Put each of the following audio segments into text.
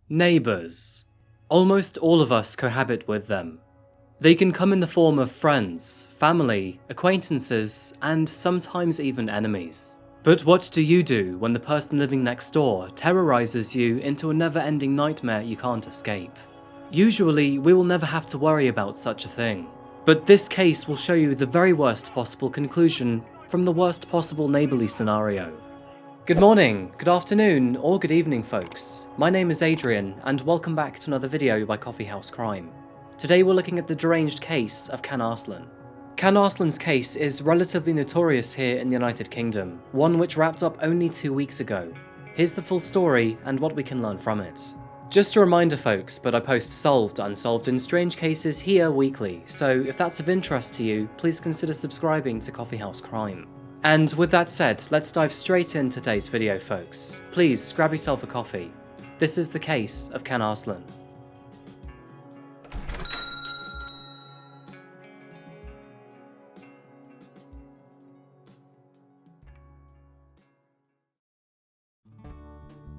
Neighbours. Almost all of us cohabit with them. They can come in the form of friends, family, acquaintances, and sometimes even enemies. But what do you do when the person living next door terrorizes you into a never-ending nightmare you can't escape? Usually, we will never have to worry about such a thing. But this case will show you the very worst possible conclusion from the worst possible neighbourly scenario. Good morning, good afternoon, or good evening folks. My name is Adrian, and welcome back to another video by Coffeehouse Crime. Today we're looking at the deranged case of Can Arslan. Can Arslan's case is relatively notorious here in the United Kingdom, one which wrapped up only 2 weeks ago. Here's the full story and what we can learn from it. Just a reminder folks, but I post solved, unsolved and strange cases here weekly, so if that's of interest to you, please consider subscribing to Coffeehouse Crime. And with that said, let's dive straight into today's video folks. Please grab yourself a coffee. This is the case of Can Arslan.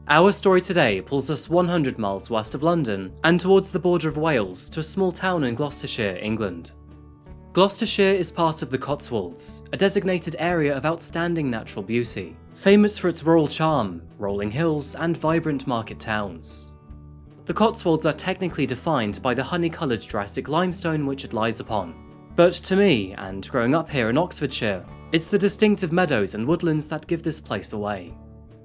Our story today pulls us 100 miles west of London and towards the border of Wales to a small town in Gloucestershire, England. Gloucestershire is part of the Cotswolds, a designated area of outstanding natural beauty, famous for its rural charm, rolling hills and vibrant market towns. The Cotswolds are technically defined by the honey-coloured Jurassic limestone which it lies upon, but to me, and growing up here in Oxfordshire, it's the distinctive meadows and woodlands that give this place away.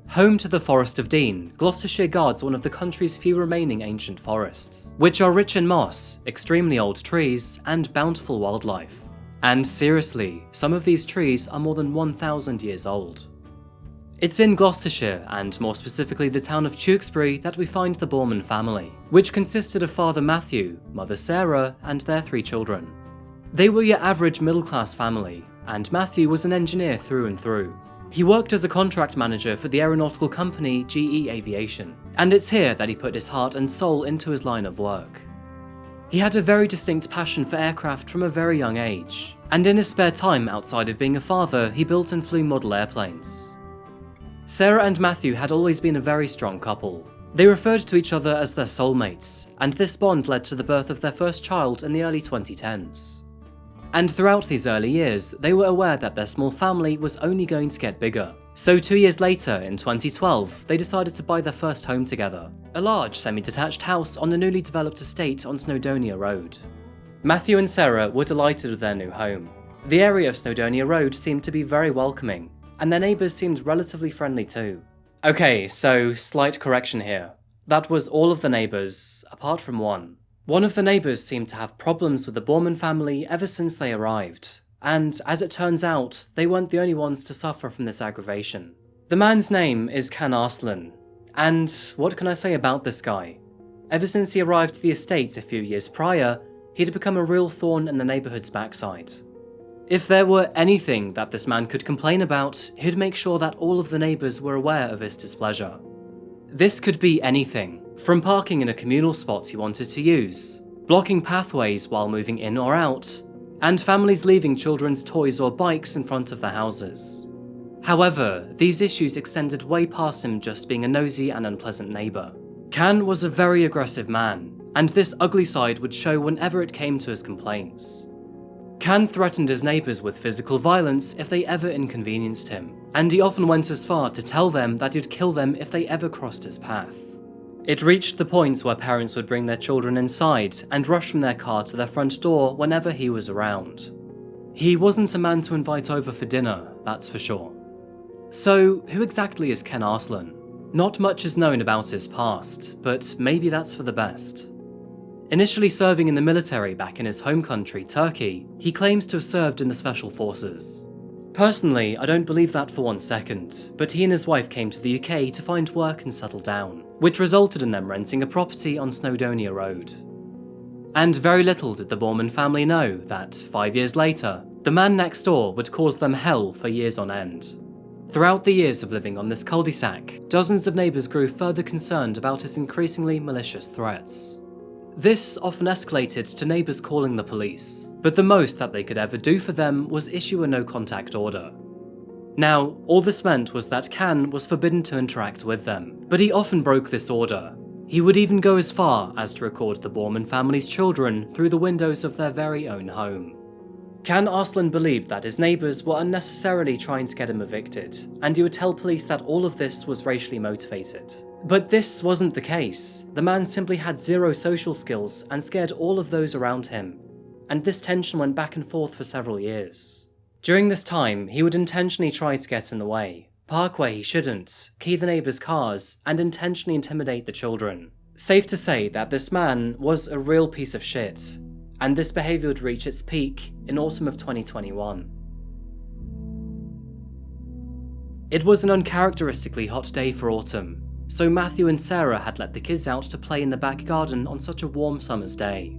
Home to the Forest of Dean, Gloucestershire guards one of the country's few remaining ancient forests, which are rich in moss, extremely old trees, and bountiful wildlife. And seriously, some of these trees are more than 1,000 years old. It's in Gloucestershire, and more specifically the town of Tewkesbury, that we find the Boorman family, which consisted of Father Matthew, Mother Sarah, and their 3 children. They were your average middle-class family, and Matthew was an engineer through and through. He worked as a contract manager for the aeronautical company GE Aviation, and it's here that he put his heart and soul into his line of work. He had a very distinct passion for aircraft from a very young age, and in his spare time outside of being a father, he built and flew model airplanes. Sarah and Matthew had always been a very strong couple. They referred to each other as their soulmates, and this bond led to the birth of their first child in the early 2010s. And throughout these early years, they were aware that their small family was only going to get bigger. So 2 years later, in 2012, they decided to buy their first home together, a large semi-detached house on a newly developed estate on Snowdonia Road. Matthew and Sarah were delighted with their new home. The area of Snowdonia Road seemed to be very welcoming, and their neighbours seemed relatively friendly too. Okay, so slight correction here. That was all of the neighbours, apart from one. One of the neighbours seemed to have problems with the Boorman family ever since they arrived, and as it turns out, they weren't the only ones to suffer from this aggravation. The man's name is Can Arslan, and what can I say about this guy? Ever since he arrived to the estate a few years prior, he'd become a real thorn in the neighbourhood's backside. If there were anything that this man could complain about, he'd make sure that all of the neighbours were aware of his displeasure. This could be anything, from parking in a communal spot he wanted to use, blocking pathways while moving in or out, and families leaving children's toys or bikes in front of their houses. However, these issues extended way past him just being a nosy and unpleasant neighbour. Can was a very aggressive man, and this ugly side would show whenever it came to his complaints. Can threatened his neighbours with physical violence if they ever inconvenienced him, and he often went as far to tell them that he'd kill them if they ever crossed his path. It reached the point where parents would bring their children inside and rush from their car to their front door whenever he was around. He wasn't a man to invite over for dinner, that's for sure. So, who exactly is Can Arslan? Not much is known about his past, but maybe that's for the best. Initially serving in the military back in his home country, Turkey, he claims to have served in the Special Forces. Personally, I don't believe that for 1 second, but he and his wife came to the UK to find work and settle down, which resulted in them renting a property on Snowdonia Road. And very little did the Boorman family know that, 5 years later, the man next door would cause them hell for years on end. Throughout the years of living on this cul-de-sac, dozens of neighbours grew further concerned about his increasingly malicious threats. This often escalated to neighbours calling the police, but the most that they could ever do for them was issue a no-contact order. Now, all this meant was that Can was forbidden to interact with them, but he often broke this order. He would even go as far as to record the Boorman family's children through the windows of their very own home. Can Arslan believed that his neighbours were unnecessarily trying to get him evicted, and he would tell police that all of this was racially motivated. But this wasn't the case. The man simply had zero social skills and scared all of those around him, and this tension went back and forth for several years. During this time, he would intentionally try to get in the way, park where he shouldn't, key the neighbours' cars, and intentionally intimidate the children. Safe to say that this man was a real piece of shit, and this behaviour would reach its peak in autumn of 2021. It was an uncharacteristically hot day for autumn, so Matthew and Sarah had let the kids out to play in the back garden on such a warm summer's day.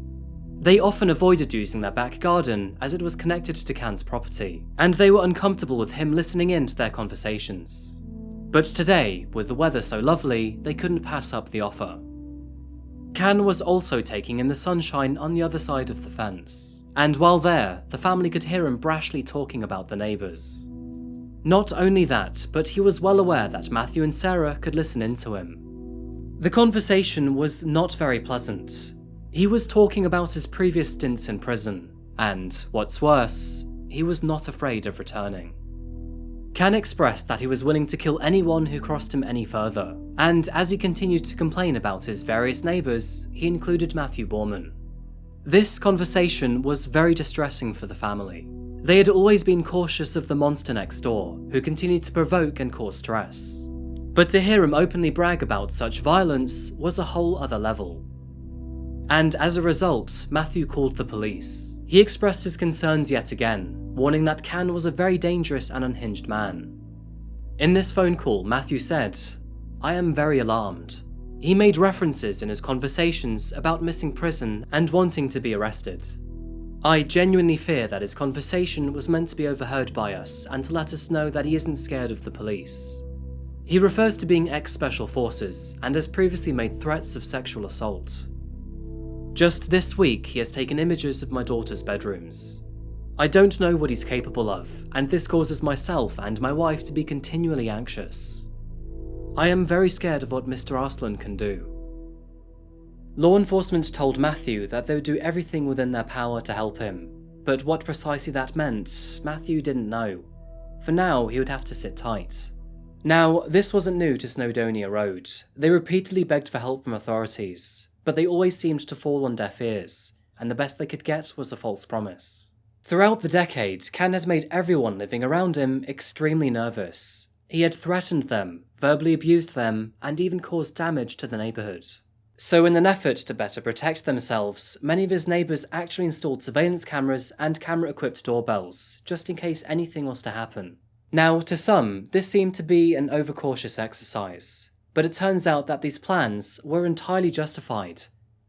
They often avoided using their back garden as it was connected to Can's property, and they were uncomfortable with him listening in to their conversations. But today, with the weather so lovely, they couldn't pass up the offer. Can was also taking in the sunshine on the other side of the fence, and while there, the family could hear him brashly talking about the neighbours. Not only that, but he was well aware that Matthew and Sarah could listen in to him. The conversation was not very pleasant. He was talking about his previous stints in prison, and, what's worse, he was not afraid of returning. Can expressed that he was willing to kill anyone who crossed him any further, and as he continued to complain about his various neighbours, he included Matthew Boorman. This conversation was very distressing for the family. They had always been cautious of the monster next door, who continued to provoke and cause stress. But to hear him openly brag about such violence was a whole other level. And as a result, Matthew called the police. He expressed his concerns yet again, warning that Can was a very dangerous and unhinged man. In this phone call, Matthew said, "I am very alarmed." He made references in his conversations about missing prison and wanting to be arrested. "I genuinely fear that his conversation was meant to be overheard by us and to let us know that he isn't scared of the police." He refers to being ex-Special Forces and has previously made threats of sexual assault. "Just this week, he has taken images of my daughter's bedrooms. I don't know what he's capable of, and this causes myself and my wife to be continually anxious. I am very scared of what Mr. Arslan can do." Law enforcement told Matthew that they would do everything within their power to help him, but what precisely that meant, Matthew didn't know. For now, he would have to sit tight. Now, this wasn't new to Snowdonia Road. They repeatedly begged for help from authorities, but they always seemed to fall on deaf ears, and the best they could get was a false promise. Throughout the decade, Can had made everyone living around him extremely nervous. He had threatened them, verbally abused them, and even caused damage to the neighbourhood. So in an effort to better protect themselves, many of his neighbours actually installed surveillance cameras and camera-equipped doorbells, just in case anything was to happen. Now, to some, this seemed to be an overcautious exercise, but it turns out that these plans were entirely justified,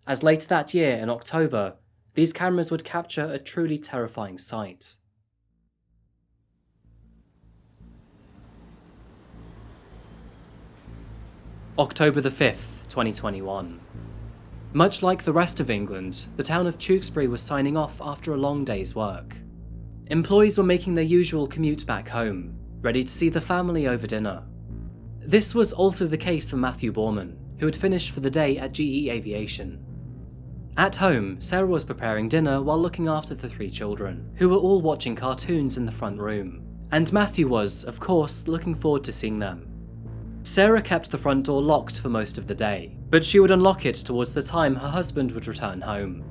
as later that year, in October, these cameras would capture a truly terrifying sight. October the 5th, 2021. Much like the rest of England, the town of Tewkesbury was signing off after a long day's work. Employees were making their usual commute back home, ready to see the family over dinner. This was also the case for Matthew Boorman, who had finished for the day at GE Aviation. At home, Sarah was preparing dinner while looking after the 3 children, who were all watching cartoons in the front room, and Matthew was, of course, looking forward to seeing them. Sarah kept the front door locked for most of the day, but she would unlock it towards the time her husband would return home.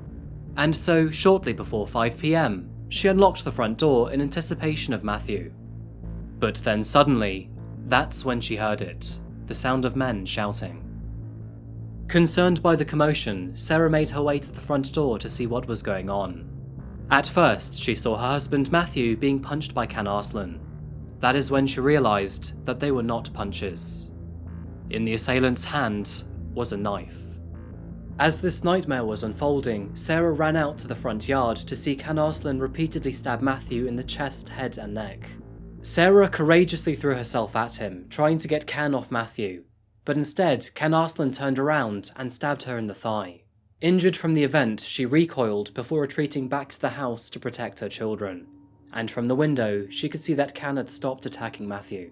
And so, shortly before 5 PM, she unlocked the front door in anticipation of Matthew. But then suddenly, that's when she heard it, the sound of men shouting. Concerned by the commotion, Sarah made her way to the front door to see what was going on. At first, she saw her husband Matthew being punched by Can Arslan. That is when she realised that they were not punches. In the assailant's hand was a knife. As this nightmare was unfolding, Sarah ran out to the front yard to see Can Arslan repeatedly stab Matthew in the chest, head and neck. Sarah courageously threw herself at him, trying to get Can off Matthew, but instead Can Arslan turned around and stabbed her in the thigh. Injured from the event, she recoiled before retreating back to the house to protect her children, and from the window she could see that Can had stopped attacking Matthew.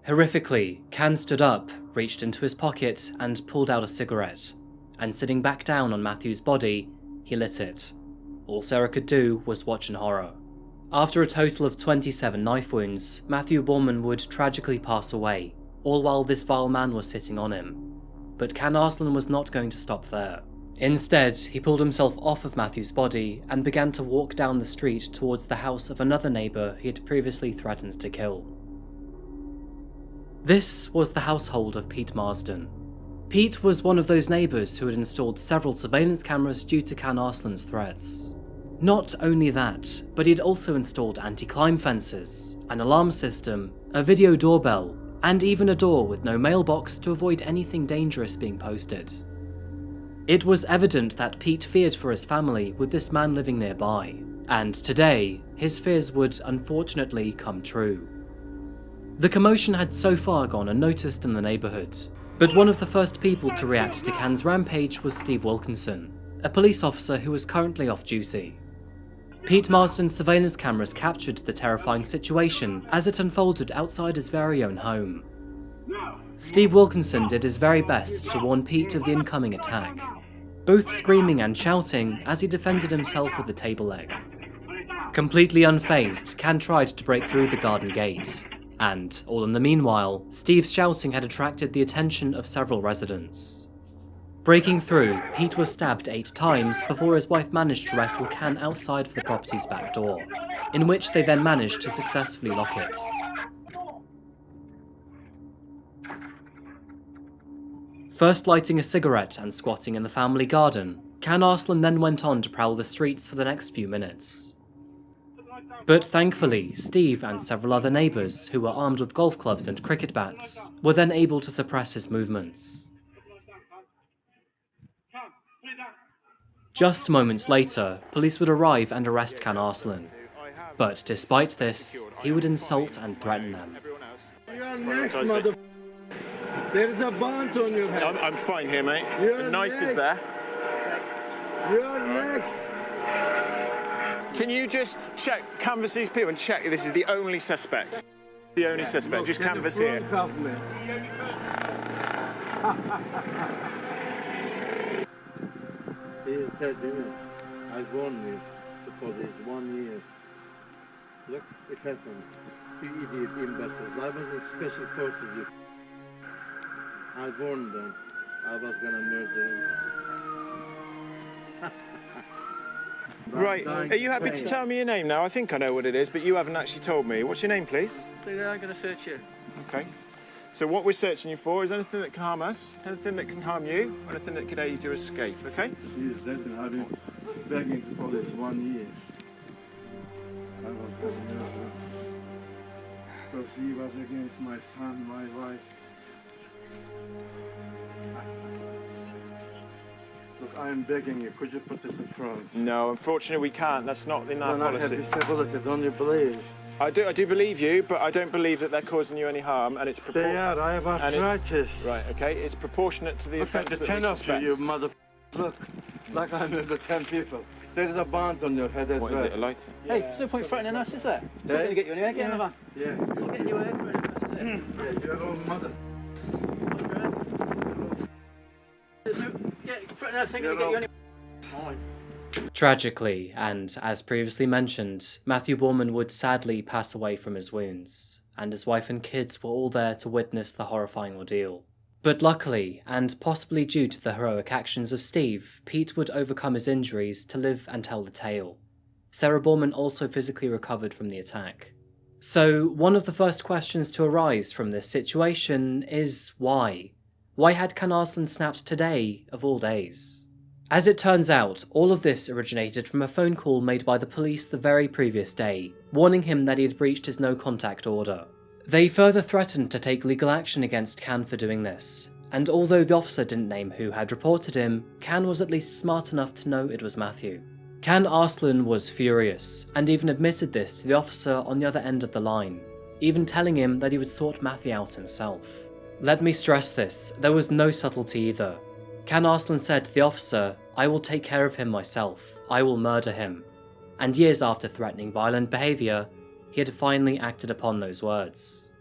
Horrifically, Can stood up, reached into his pocket and pulled out a cigarette. and sitting back down on Matthew's body, he lit it. All Sarah could do was watch in horror. After a total of 27 knife wounds, Matthew Boorman would tragically pass away, all while this vile man was sitting on him. But Can Arslan was not going to stop there. Instead, he pulled himself off of Matthew's body and began to walk down the street towards the house of another neighbour he had previously threatened to kill. This was the household of Pete Marsden. Pete was one of those neighbours who had installed several surveillance cameras due to Can Arslan's threats. Not only that, but he had also installed anti-climb fences, an alarm system, a video doorbell, and even a door with no mailbox to avoid anything dangerous being posted. It was evident that Pete feared for his family with this man living nearby, and today, his fears would unfortunately come true. The commotion had so far gone unnoticed in the neighbourhood, but one of the first people to react to Can's rampage was Steve Wilkinson, a police officer who was currently off duty. Pete Marsden's surveillance cameras captured the terrifying situation as it unfolded outside his very own home. Steve Wilkinson did his very best to warn Pete of the incoming attack, both screaming and shouting as he defended himself with a table leg. Completely unfazed, Can tried to break through the garden gate, and, all in the meanwhile, Steve's shouting had attracted the attention of several residents. Breaking through, Pete was stabbed 8 times before his wife managed to wrestle Can outside of the property's back door, in which they then managed to successfully lock it. First lighting a cigarette and squatting in the family garden, Can Arslan then went on to prowl the streets for the next few minutes. But thankfully, Steve and several other neighbours, who were armed with golf clubs and cricket bats, were then able to suppress his movements. Just moments later, police would arrive and arrest Can Arslan. But despite this, he would insult and threaten them. You're next, mother. There's a bond on your head. I'm fine here, mate. The knife is there. You're next. Can you just check, canvass these people and check this is the only suspect? The only suspect, just canvass here. He's dead, isn't it? I warned you, the police, 1 year. Look, it happened. You idiot imbeciles. I was in special forces. I warned them. I was gonna murder him. Right, are you happy to tell me your name now? I think I know what it is, but you haven't actually told me. What's your name, please? I'm going to search you. Okay. So what we're searching you for is anything that can harm us, anything that can harm you, or anything that could aid your escape, okay? He's dead and I've been begging the police 1 year. I was the murderer. Because he was against my son, my wife. Look, I'm begging you, could you put this in front? No, unfortunately we can't. That's not in our When I policy. have disability, don't you believe? I do believe you, but I don't believe that they're causing you any harm, and it's They are, I have arthritis. Right, okay, it's proportionate to the Look at offence the that we 10 of suspect. you, mother. Look, like I'm with the 10 people. There is a bond on your head as What well. is it, a lighter? Hey, there's no point threatening us, is there? It's not going to get you anywhere. Get in the van. Yeah. It's not getting you anywhere, is it? Yeah, you're all mother. Threatening us ain't going to get you anywhere. Tragically, and as previously mentioned, Matthew Boorman would sadly pass away from his wounds, and his wife and kids were all there to witness the horrifying ordeal. But luckily, and possibly due to the heroic actions of Steve, Pete would overcome his injuries to live and tell the tale. Sarah Boorman also physically recovered from the attack. So, one of the first questions to arise from this situation is why? Why had Can Arslan snapped today, of all days? As it turns out, all of this originated from a phone call made by the police the very previous day, warning him that he had breached his no-contact order. They further threatened to take legal action against Can for doing this, and although the officer didn't name who had reported him, Can was at least smart enough to know it was Matthew. Can Arslan was furious, and even admitted this to the officer on the other end of the line, even telling him that he would sort Matthew out himself. Let me stress this, there was no subtlety either. Can Arslan said to the officer, "I will take care of him myself, I will murder him." And years after threatening violent behaviour, he had finally acted upon those words.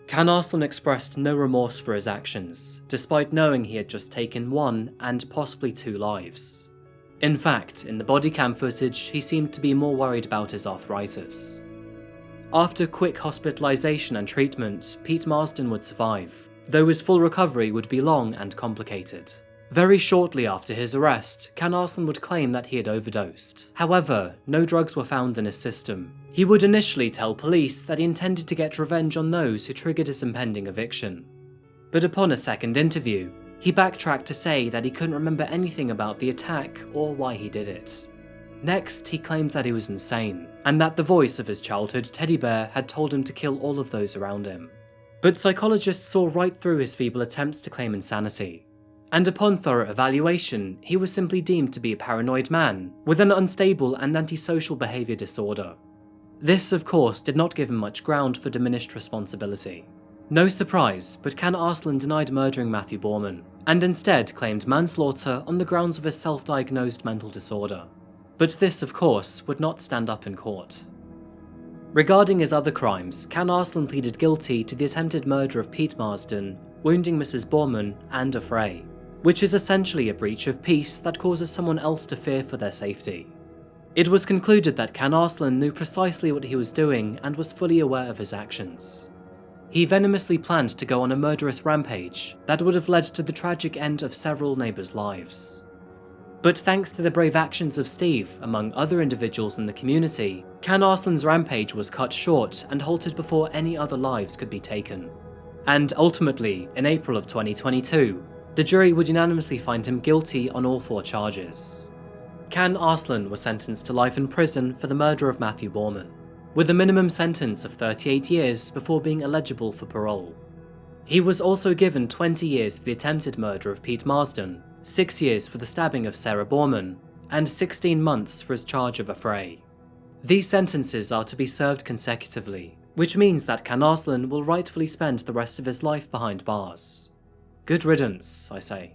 Can Arslan expressed no remorse for his actions, despite knowing he had just taken 1 and possibly 2 lives. In fact, in the bodycam footage, he seemed to be more worried about his arthritis. After quick hospitalisation and treatment, Pete Marsden would survive, though his full recovery would be long and complicated. Very shortly after his arrest, Can Arslan would claim that he had overdosed. However, no drugs were found in his system. He would initially tell police that he intended to get revenge on those who triggered his impending eviction. But upon a second interview, he backtracked to say that he couldn't remember anything about the attack or why he did it. Next, he claimed that he was insane, and that the voice of his childhood teddy bear had told him to kill all of those around him. But psychologists saw right through his feeble attempts to claim insanity. And upon thorough evaluation, he was simply deemed to be a paranoid man with an unstable and antisocial behaviour disorder. This, of course, did not give him much ground for diminished responsibility. No surprise, but Can Arslan denied murdering Matthew Boorman, and instead claimed manslaughter on the grounds of his self-diagnosed mental disorder. But this, of course, would not stand up in court. Regarding his other crimes, Can Arslan pleaded guilty to the attempted murder of Pete Marsden, wounding Mrs. Boorman, and a fray, which is essentially a breach of peace that causes someone else to fear for their safety. It was concluded that Can Arslan knew precisely what he was doing and was fully aware of his actions. He venomously planned to go on a murderous rampage that would have led to the tragic end of several neighbours' lives. But thanks to the brave actions of Steve, among other individuals in the community, Can Arslan's rampage was cut short and halted before any other lives could be taken. And ultimately, in April of 2022, the jury would unanimously find him guilty on all 4 charges. Can Arslan was sentenced to life in prison for the murder of Matthew Boorman, with a minimum sentence of 38 years before being eligible for parole. He was also given 20 years for the attempted murder of Pete Marsden, 6 years for the stabbing of Sarah Boorman, and 16 months for his charge of a fray. These sentences are to be served consecutively, which means that Can Arslan will rightfully spend the rest of his life behind bars. Good riddance, I say.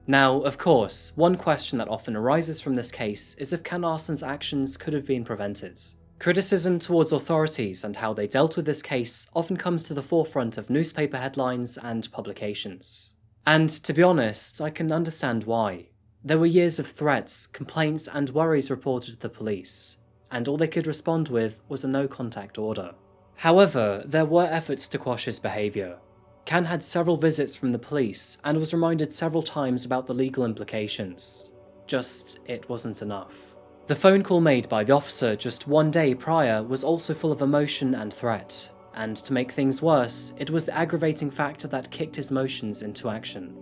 Now, of course, one question that often arises from this case is if Can Arslan's actions could have been prevented. Criticism towards authorities and how they dealt with this case often comes to the forefront of newspaper headlines and publications. And to be honest, I can understand why. There were years of threats, complaints and worries reported to the police, and all they could respond with was a no-contact order. However, there were efforts to quash his behaviour. Can had several visits from the police and was reminded several times about the legal implications. Just, it wasn't enough. The phone call made by the officer just 1 day prior was also full of emotion and threat, and to make things worse, it was the aggravating factor that kicked his emotions into action.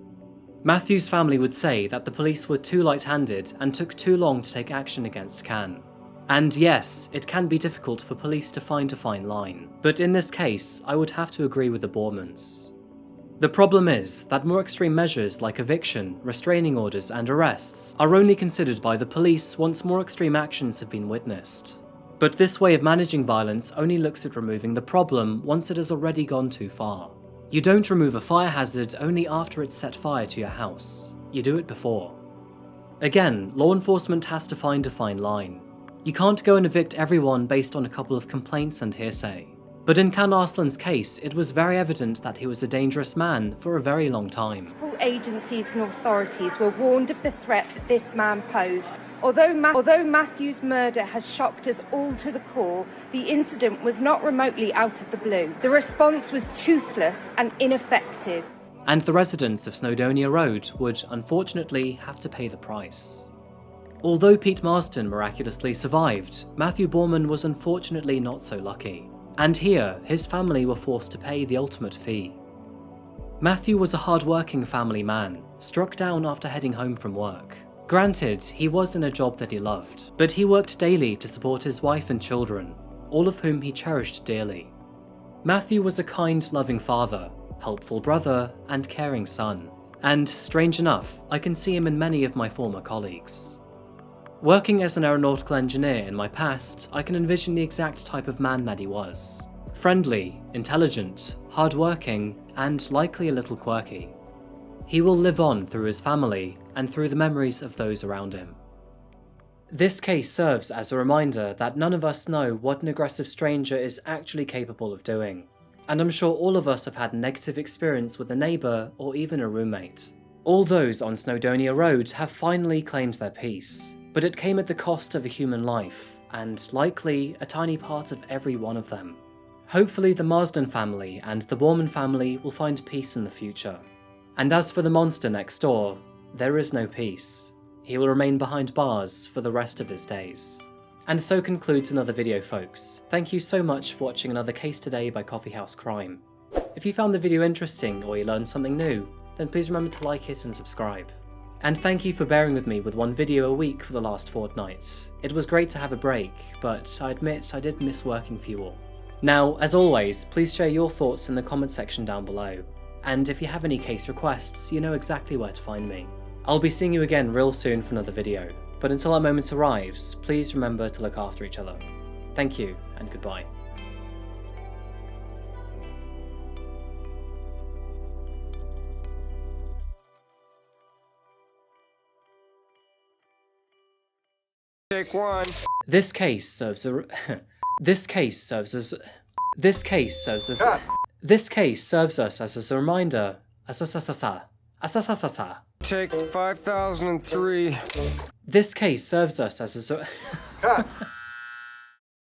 Matthew's family would say that the police were too light-handed and took too long to take action against Can. And yes, it can be difficult for police to find a fine line, but in this case, I would have to agree with the Boormans. The problem is that more extreme measures like eviction, restraining orders and arrests are only considered by the police once more extreme actions have been witnessed. But this way of managing violence only looks at removing the problem once it has already gone too far. You don't remove a fire hazard only after it's set fire to your house. You do it before. Again, law enforcement has to find a fine line. You can't go and evict everyone based on a couple of complaints and hearsay. But in Can Arslan's case, it was very evident that he was a dangerous man for a very long time. Multiple agencies and authorities were warned of the threat that this man posed. Although Matthew's murder has shocked us all to the core, the incident was not remotely out of the blue. The response was toothless and ineffective. And the residents of Snowdonia Road would, unfortunately, have to pay the price. Although Pete Marsden miraculously survived, Matthew Boorman was unfortunately not so lucky. And here, his family were forced to pay the ultimate fee. Matthew was a hard-working family man, struck down after heading home from work. Granted, he was in a job that he loved, but he worked daily to support his wife and children, all of whom he cherished dearly. Matthew was a kind, loving father, helpful brother, and caring son. And, strange enough, I can see him in many of my former colleagues. Working as an aeronautical engineer in my past, I can envision the exact type of man that he was. Friendly, intelligent, hard-working, and likely a little quirky. He will live on through his family and through the memories of those around him. This case serves as a reminder that none of us know what an aggressive stranger is actually capable of doing. and I'm sure all of us have had a negative experience with a neighbour or even a roommate. All those on Snowdonia Road have finally claimed their peace, but it came at the cost of a human life, and likely a tiny part of every one of them. Hopefully the Marsden family and the Boorman family will find peace in the future. And as for the monster next door, there is no peace. He will remain behind bars for the rest of his days. And so concludes another video, folks. Thank you so much for watching another case today by Coffeehouse Crime. If you found the video interesting or you learned something new, then please remember to like it and subscribe. And thank you for bearing with me with one video a week for the last fortnight. It was great to have a break, but I admit I did miss working for you all. Now, as always, please share your thoughts in the comment section down below. And if you have any case requests, you know exactly where to find me. I'll be seeing you again real soon for another video, but until that moment arrives, please remember to look after each other. Thank you, and goodbye. Take one. This case serves as This case serves us as a reminder. Take 5003. This case serves us as a